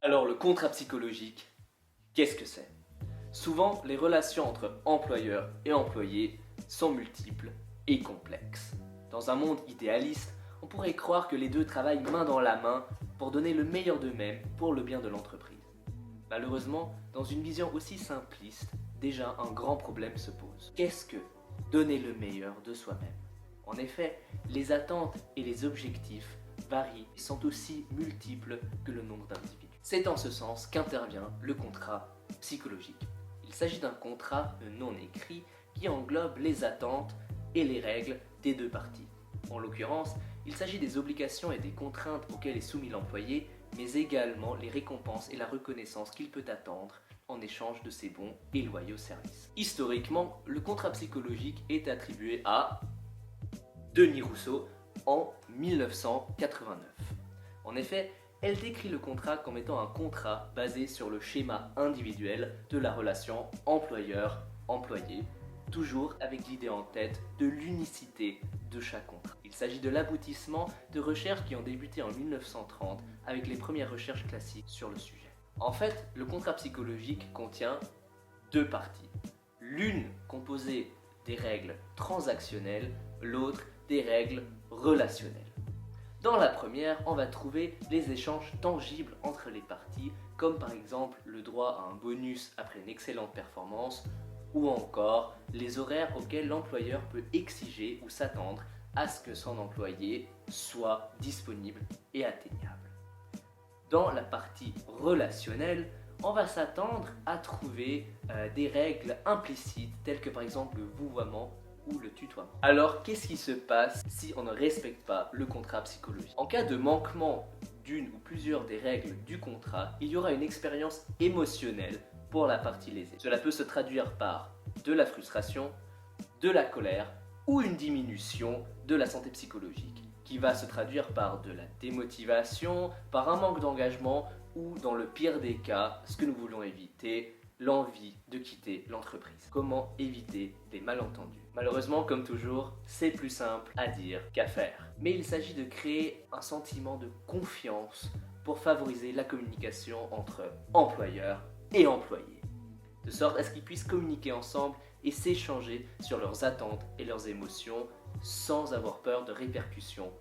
Alors le contrat psychologique, qu'est-ce que c'est? Souvent, les relations entre employeurs et employés sont multiples et complexes. Dans un monde idéaliste, on pourrait croire que les deux travaillent main dans la main pour donner le meilleur d'eux-mêmes pour le bien de l'entreprise. Malheureusement, dans une vision aussi simpliste, déjà un grand problème se pose. Qu'est-ce que donner le meilleur de soi-même? En effet, les attentes et les objectifs varient et sont aussi multiples que le nombre d'individus. C'est en ce sens qu'intervient le contrat psychologique. Il s'agit d'un contrat non écrit qui englobe les attentes et les règles des deux parties. En l'occurrence, il s'agit des obligations et des contraintes auxquelles est soumis l'employé, mais également les récompenses et la reconnaissance qu'il peut attendre en échange de ses bons et loyaux services. Historiquement, le contrat psychologique est attribué à Denis Rousseau en 1989. En effet, elle décrit le contrat comme étant un contrat basé sur le schéma individuel de la relation employeur-employé, toujours avec l'idée en tête de l'unicité de chaque contrat. Il s'agit de l'aboutissement de recherches qui ont débuté en 1930 avec les premières recherches classiques sur le sujet. En fait, le contrat psychologique contient deux parties. L'une composée des règles transactionnelles, l'autre des règles relationnelles. Dans la première, on va trouver les échanges tangibles entre les parties, comme par exemple le droit à un bonus après une excellente performance, ou encore les horaires auxquels l'employeur peut exiger ou s'attendre à ce que son employé soit disponible et atteignable. Dans la partie relationnelle, on va s'attendre à trouver des règles implicites telles que par exemple le vouvoiement ou le tutoiement. Alors qu'est-ce qui se passe si on ne respecte pas le contrat psychologique? En cas de manquement d'une ou plusieurs des règles du contrat, il y aura une expérience émotionnelle pour la partie lésée. Cela peut se traduire par de la frustration, de la colère ou une diminution de la santé psychologique, qui va se traduire par de la démotivation, par un manque d'engagement ou, dans le pire des cas, ce que nous voulons éviter, l'envie de quitter l'entreprise. Comment éviter les malentendus? Malheureusement, comme toujours, c'est plus simple à dire qu'à faire. Mais il s'agit de créer un sentiment de confiance pour favoriser la communication entre employeurs et employés, de sorte à ce qu'ils puissent communiquer ensemble et s'échanger sur leurs attentes et leurs émotions sans avoir peur de répercussions